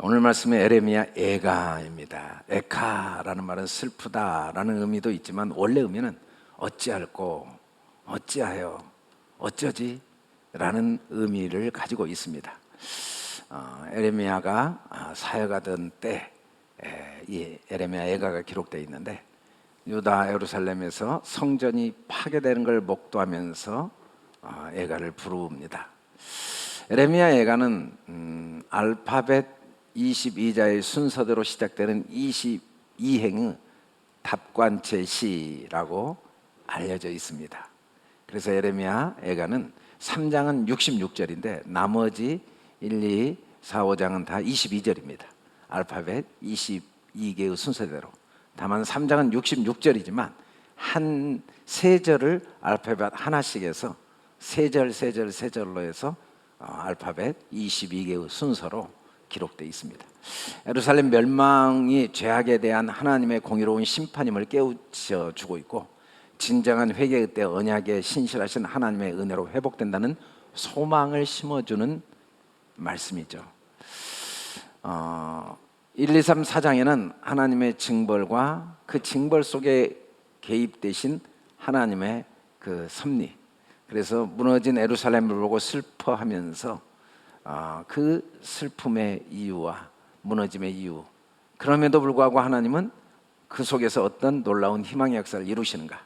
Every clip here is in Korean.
오늘 말씀은 에레미야 에가입니다. 에카라는 말은 슬프다라는 의미도 있지만 원래 의미는 어찌할꼬, 어찌하여, 어쩌지? 라는 의미를 가지고 있습니다. 에레미야가 사역하던 때 이 에레미야 에가가 기록되어 있는데, 유다 예루살렘에서 성전이 파괴되는 걸 목도하면서 에가를 부릅니다. 에레미야 에가는 알파벳 22자의 순서대로 시작되는 22행의 답관체 시라고 알려져 있습니다. 그래서 에레미야 에가는 3장은 66절인데 나머지 1, 2, 4, 5장은 다 22절입니다. 알파벳 22개의 순서대로. 다만 3장은 66절이지만 한 세 절을 알파벳 하나씩 해서 세 절로 해서 알파벳 22개의 순서로 기록되어 있습니다. 예루살렘 멸망이 죄악에 대한 하나님의 공의로운 심판임을 깨우쳐 주고 있고, 진정한 회개의 때 언약에 신실하신 하나님의 은혜로 회복된다는 소망을 심어주는 말씀이죠. 1, 2, 3, 4장에는 하나님의 징벌과 그 징벌 속에 개입되신 하나님의 그 섭리, 그래서 무너진 예루살렘을 보고 슬퍼하면서 그 슬픔의 이유와 무너짐의 이유, 그럼에도 불구하고 하나님은 그 속에서 어떤 놀라운 희망의 역사를 이루시는가.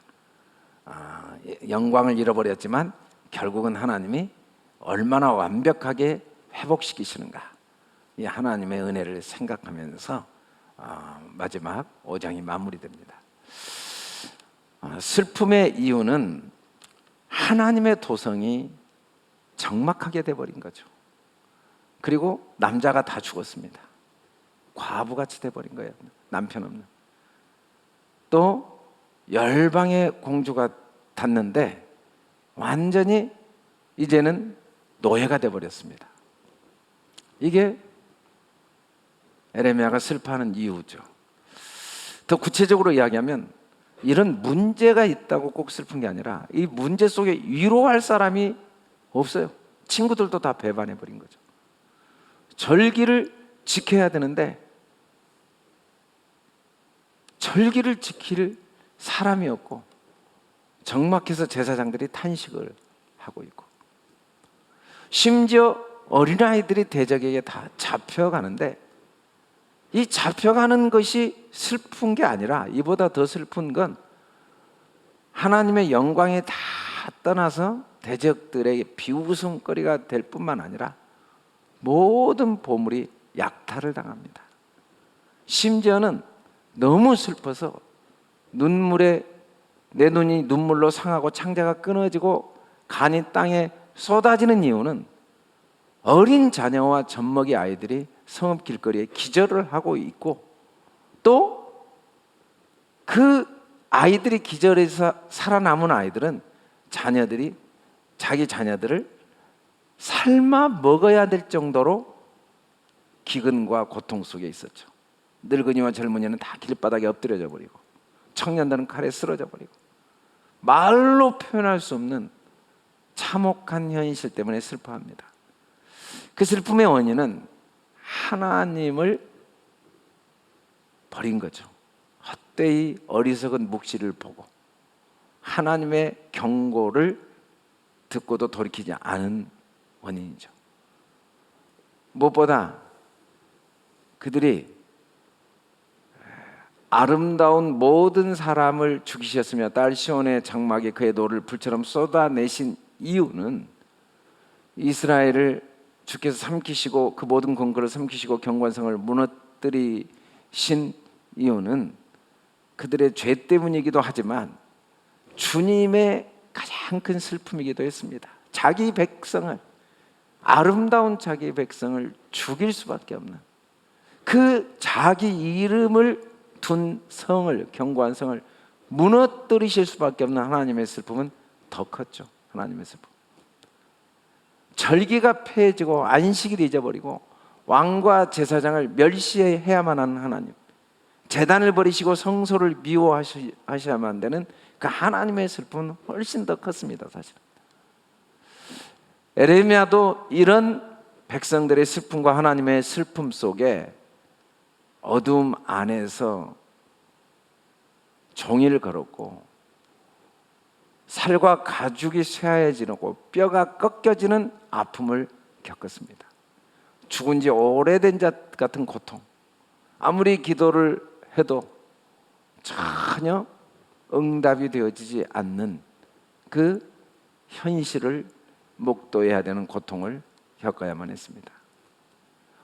영광을 잃어버렸지만 결국은 하나님이 얼마나 완벽하게 회복시키시는가, 이 하나님의 은혜를 생각하면서 마지막 5장이 마무리됩니다. 슬픔의 이유는 하나님의 도성이 적막하게 돼버린 거죠. 그리고 남자가 다 죽었습니다. 과부같이 돼버린 거예요. 남편 없는. 또 열방의 공주가 닿는데 완전히 이제는 노예가 돼버렸습니다. 이게 에레미야가 슬퍼하는 이유죠. 더 구체적으로 이야기하면 이런 문제가 있다고 꼭 슬픈 게 아니라 이 문제 속에 위로할 사람이 없어요. 친구들도 다 배반해버린 거죠. 절기를 지켜야 되는데 절기를 지킬 사람이 없고, 적막해서 제사장들이 탄식을 하고 있고, 심지어 어린아이들이 대적에게 다 잡혀가는데, 이 잡혀가는 것이 슬픈 게 아니라 이보다 더 슬픈 건 하나님의 영광이 다 떠나서 대적들에게 비웃음거리가 될 뿐만 아니라 모든 보물이 약탈을 당합니다. 심지어는 너무 슬퍼서 내 눈이 눈물로 상하고 창자가 끊어지고 간이 땅에 쏟아지는 이유는 어린 자녀와 젖먹이 아이들이 성읍 길거리에 기절을 하고 있고, 또 그 아이들이 기절해서 살아남은 아이들은 자기 자녀들을 삶아 먹어야 될 정도로 기근과 고통 속에 있었죠. 늙은이와 젊은이는 다 길바닥에 엎드려져 버리고, 청년들은 칼에 쓰러져 버리고, 말로 표현할 수 없는 참혹한 현실 때문에 슬퍼합니다. 그 슬픔의 원인은 하나님을 버린 거죠. 헛되이 어리석은 묵시를 보고 하나님의 경고를 듣고도 돌이키지 않은 원인이죠. 무엇보다 그들이 아름다운 모든 사람을 죽이셨으며 딸 시온의 장막에 그의 노를 불처럼 쏟아내신 이유는 이스라엘을 주께서 삼키시고 그 모든 근거를 삼키시고 경관성을 무너뜨리신 이유는 그들의 죄 때문이기도 하지만 주님의 가장 큰 슬픔이기도 했습니다. 자기 백성을, 아름다운 자기 백성을 죽일 수밖에 없는 그 자기 이름을 둔 성을, 견고한 성을 무너뜨리실 수밖에 없는 하나님의 슬픔은 더 컸죠. 하나님의 슬픔. 절기가 폐해지고 안식일 잊어버리고 왕과 제사장을 멸시해야만 하는 하나님, 제단을 버리시고 성소를 미워하셔야만 되는 그 하나님의 슬픔은 훨씬 더 컸습니다. 사실 에레미야도 이런 백성들의 슬픔과 하나님의 슬픔 속에 어둠 안에서 종일 걸었고 살과 가죽이 쇠하여지고 뼈가 꺾여지는 아픔을 겪었습니다. 죽은 지 오래된 자 같은 고통, 아무리 기도를 해도 전혀 응답이 되어지지 않는 그 현실을 목도해야 되는 고통을 겪어야만 했습니다.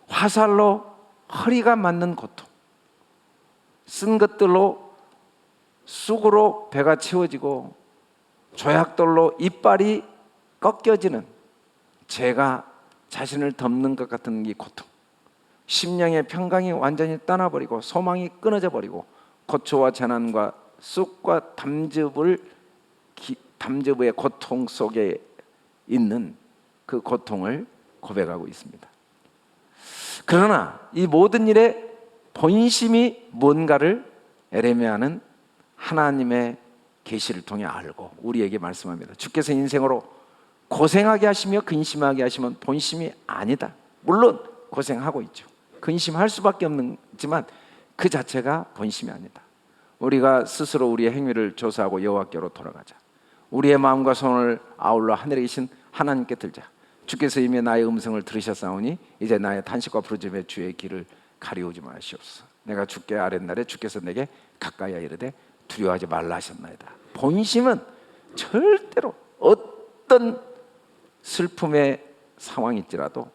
화살로 허리가 맞는 고통, 쓴 것들로 쑥으로 배가 채워지고 조약돌로 이빨이 꺾여지는, 제가 자신을 덮는 것 같은 이 고통, 심령의 평강이 완전히 떠나버리고 소망이 끊어져 버리고 고초와 재난과 쑥과 담즙의 고통 속에 있는 그 고통을 고백하고 있습니다. 그러나 이 모든 일의 본심이 뭔가를 에레미야는 하나님의 계시를 통해 알고 우리에게 말씀합니다. 주께서 인생으로 고생하게 하시며 근심하게 하시면 본심이 아니다. 물론 고생하고 있죠. 근심할 수밖에 없지만 그 자체가 본심이 아니다. 우리가 스스로 우리의 행위를 조사하고 여호와께로 돌아가자. 우리의 마음과 손을 아울러 하늘에 계신 하나님께 들자. 주께서 이미 나의 음성을 들으셨사오니 이제 나의 탄식과 부르짖음에 주의 길을 가리우지 마시옵소서. 내가 주께 아랫날에 주께서 내게 가까이 이르되 두려워하지 말라 하셨나이다. 본심은 절대로 어떤 슬픔의 상황일지라도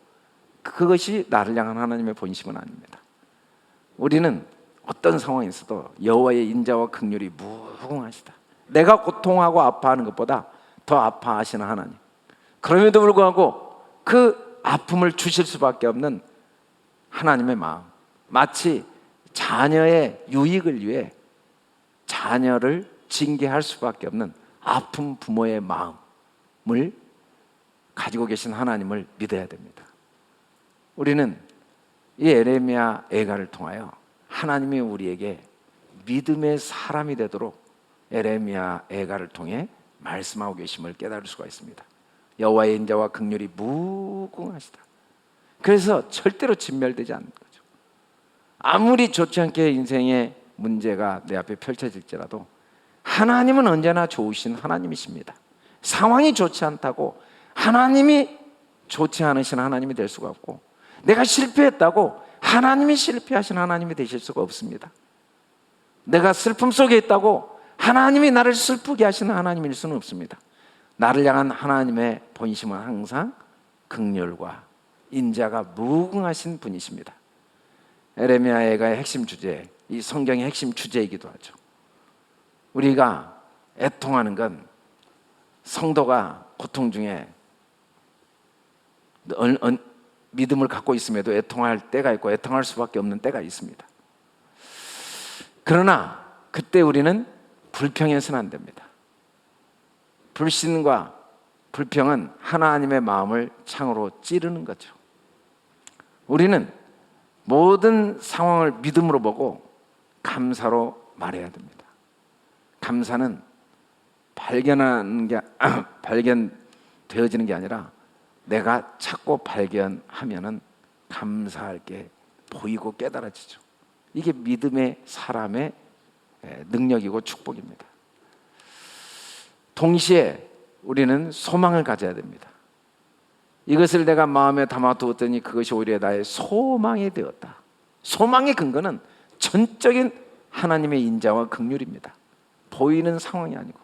그것이 나를 향한 하나님의 본심은 아닙니다. 우리는 어떤 상황에 있어도 여호와의 인자와 긍휼이 무궁하시다. 내가 고통하고 아파하는 것보다 더 아파하시는 하나님, 그럼에도 불구하고 그 아픔을 주실 수밖에 없는 하나님의 마음, 마치 자녀의 유익을 위해 자녀를 징계할 수밖에 없는 아픈 부모의 마음을 가지고 계신 하나님을 믿어야 됩니다. 우리는 이 에레미야 애가를 통하여 하나님이 우리에게 믿음의 사람이 되도록 에레미야 애가를 통해 말씀하고 계심을 깨달을 수가 있습니다. 여호와의 인자와 긍휼이 무궁하시다. 그래서 절대로 진멸되지 않는 거죠. 아무리 좋지 않게 인생의 문제가 내 앞에 펼쳐질지라도 하나님은 언제나 좋으신 하나님이십니다. 상황이 좋지 않다고 하나님이 좋지 않으신 하나님이 될 수가 없고, 내가 실패했다고 하나님이 실패하신 하나님이 되실 수가 없습니다. 내가 슬픔 속에 있다고 하나님이 나를 슬프게 하시는 하나님일 수는 없습니다. 나를 향한 하나님의 본심은 항상 긍휼과 인자가 무궁하신 분이십니다. 에레미야 애가의 핵심 주제, 이 성경의 핵심 주제이기도 하죠. 우리가 애통하는 건 성도가 고통 중에 믿음을 갖고 있음에도 애통할 때가 있고 애통할 수밖에 없는 때가 있습니다. 그러나 그때 우리는 불평해서는 안 됩니다. 불신과 불평은 하나님의 마음을 창으로 찌르는 거죠. 우리는 모든 상황을 믿음으로 보고 감사로 말해야 됩니다. 감사는 발견되어지는 게 아니라 내가 찾고 발견하면은 감사할 게 보이고 깨달아지죠. 이게 믿음의 사람의 능력이고 축복입니다. 동시에 우리는 소망을 가져야 됩니다. 이것을 내가 마음에 담아두었더니 그것이 오히려 나의 소망이 되었다. 소망의 근거는 전적인 하나님의 인자와 긍휼입니다. 보이는 상황이 아니고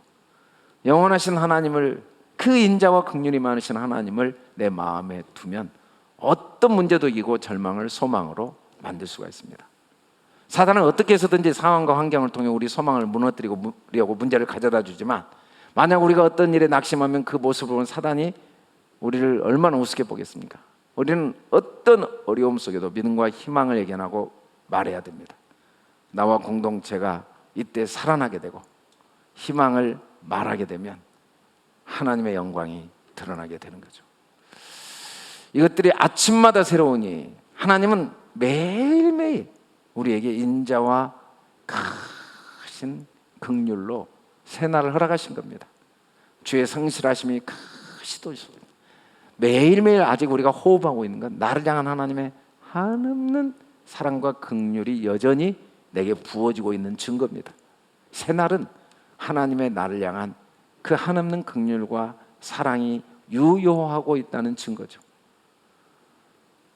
영원하신 하나님을, 그 인자와 긍휼이 많으신 하나님을 내 마음에 두면 어떤 문제도 이기고 절망을 소망으로 만들 수가 있습니다. 사단은 어떻게 해서든지 상황과 환경을 통해 우리 소망을 무너뜨리려고 문제를 가져다 주지만, 만약 우리가 어떤 일에 낙심하면 그 모습을 본 사단이 우리를 얼마나 우습게 보겠습니까? 우리는 어떤 어려움 속에도 믿음과 희망을 예견하고 말해야 됩니다. 나와 공동체가 이때 살아나게 되고 희망을 말하게 되면 하나님의 영광이 드러나게 되는 거죠. 이것들이 아침마다 새로우니 하나님은 매일매일 우리에게 인자와 크신 긍휼로 새날을 허락하신 겁니다. 주의 성실하심이 크시도소이다. 매일매일 아직 우리가 호흡하고 있는 건 나를 향한 하나님의 한없는 사랑과 긍휼이 여전히 내게 부어지고 있는 증거입니다. 새날은 하나님의 나를 향한 그 한없는 긍휼과 사랑이 유효하고 있다는 증거죠.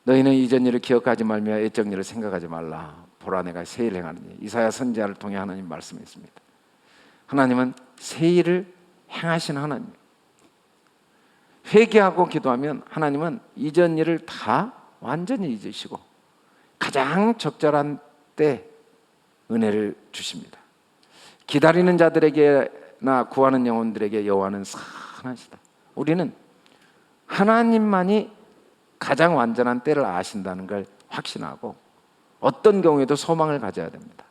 너희는 이전 일을 기억하지 말며 옛적 일을 생각하지 말라. 보라 내가 새 일을 행하느니. 이사야 선지자를 통해 하나님 말씀했습니다. 하나님은 새 일을 행하신 하나님. 회개하고 기도하면 하나님은 이전 일을 다 완전히 잊으시고 가장 적절한 때 은혜를 주십니다. 기다리는 자들에게나 구하는 영혼들에게 여호와는 선하시다. 우리는 하나님만이 가장 완전한 때를 아신다는 걸 확신하고 어떤 경우에도 소망을 가져야 됩니다.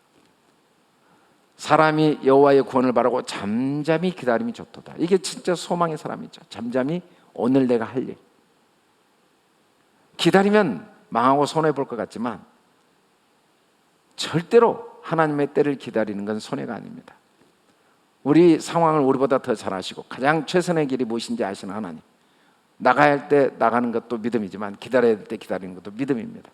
사람이 여호와의 구원을 바라고 잠잠히 기다림이 좋도다. 이게 진짜 소망의 사람이죠. 잠잠히 오늘 내가 할 일. 기다리면 망하고 손해볼 것 같지만 절대로 하나님의 때를 기다리는 건 손해가 아닙니다. 우리 상황을 우리보다 더 잘 아시고 가장 최선의 길이 무엇인지 아시는 하나님. 나가야 할 때 나가는 것도 믿음이지만 기다려야 할 때 기다리는 것도 믿음입니다.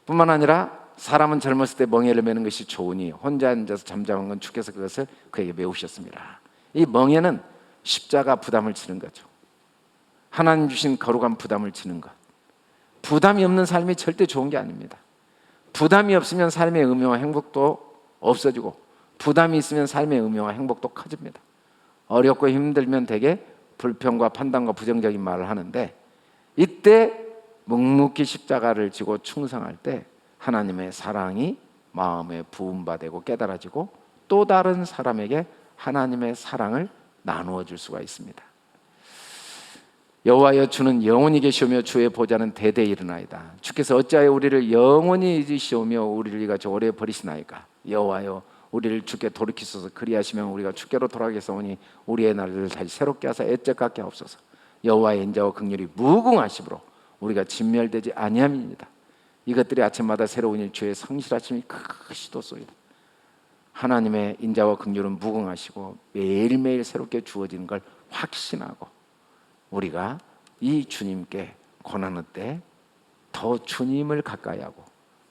뿐만 아니라 사람은 젊었을 때 멍에를 매는 것이 좋으니 혼자 앉아서 잠잠한 건 주께서 그것을 그에게 메우셨습니다. 이 멍에는 십자가 부담을 지는 거죠. 하나님 주신 거룩한 부담을 지는 것. 부담이 없는 삶이 절대 좋은 게 아닙니다. 부담이 없으면 삶의 의미와 행복도 없어지고 부담이 있으면 삶의 의미와 행복도 커집니다. 어렵고 힘들면 되게 불평과 판단과 부정적인 말을 하는데 이때 묵묵히 십자가를 지고 충성할 때 하나님의 사랑이 마음에 부음받고 깨달아지고 또 다른 사람에게 하나님의 사랑을 나누어 줄 수가 있습니다. 여호와여 주는 영원히 계시오며 주의 보좌는 대대 일어나이다. 주께서 어찌하여 우리를 영원히 잊으시오며 우리를 이같이 오래 버리시나이까. 여호와여 우리를 주께 돌이키소서. 그리하시면 우리가 주께로 돌아가겠사오니 우리의 날을 다시 새롭게 하사 애적 같게 하옵소서. 여호와의 인자와 긍휼이 무궁하심으로 우리가 진멸되지 아니함이니이다. 이것들이 아침마다 새로운 일 주의 성실하심이 크시도소이다. 하나님의 인자와 긍휼은 무궁하시고 매일매일 새롭게 주어지는 걸 확신하고 우리가 이 주님께 고난의 때 더 주님을 가까이 하고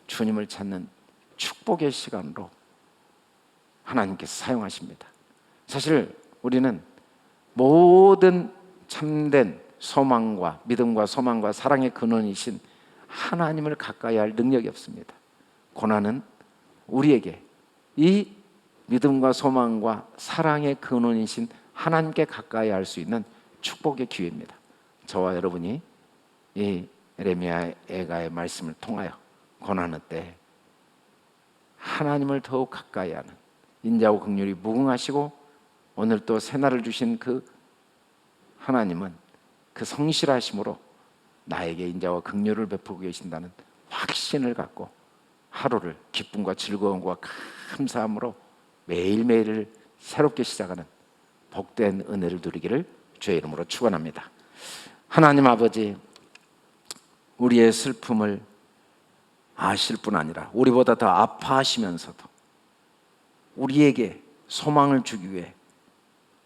주님을 찾는 축복의 시간으로 하나님께서 사용하십니다. 사실 우리는 모든 참된 소망과 믿음과 소망과 사랑의 근원이신 하나님을 가까이 할 능력이 없습니다. 고난은 우리에게 이 믿음과 소망과 사랑의 근원이신 하나님께 가까이 할 수 있는 축복의 기회입니다. 저와 여러분이 이 예레미야 애가의 말씀을 통하여 고난의 때 하나님을 더욱 가까이 하는 인자와 긍휼이 무궁하시고 오늘 또 새날을 주신 그 하나님은 그 성실하심으로 나에게 인자와 긍휼을 베풀고 계신다는 확신을 갖고 하루를 기쁨과 즐거움과 감사함으로 매일매일을 새롭게 시작하는 복된 은혜를 누리기를 주의 이름으로 축원합니다. 하나님 아버지, 우리의 슬픔을 아실 뿐 아니라 우리보다 더 아파하시면서도 우리에게 소망을 주기 위해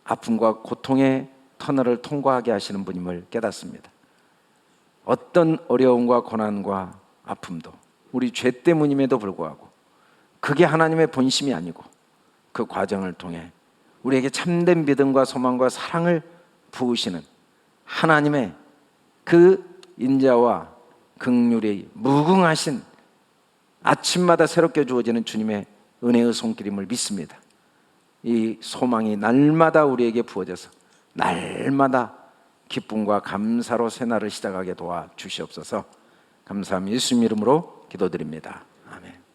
아픔과 고통의 터널을 통과하게 하시는 분임을 깨닫습니다. 어떤 어려움과 고난과 아픔도 우리 죄 때문임에도 불구하고 그게 하나님의 본심이 아니고 그 과정을 통해 우리에게 참된 믿음과 소망과 사랑을 부으시는 하나님의 그 인자와 긍휼이 무궁하신 아침마다 새롭게 주어지는 주님의 은혜의 손길임을 믿습니다. 이 소망이 날마다 우리에게 부어져서 날마다 기쁨과 감사로 새날을 시작하게 도와 주시옵소서. 감사합니다. 예수님 이름으로 기도드립니다. 아멘.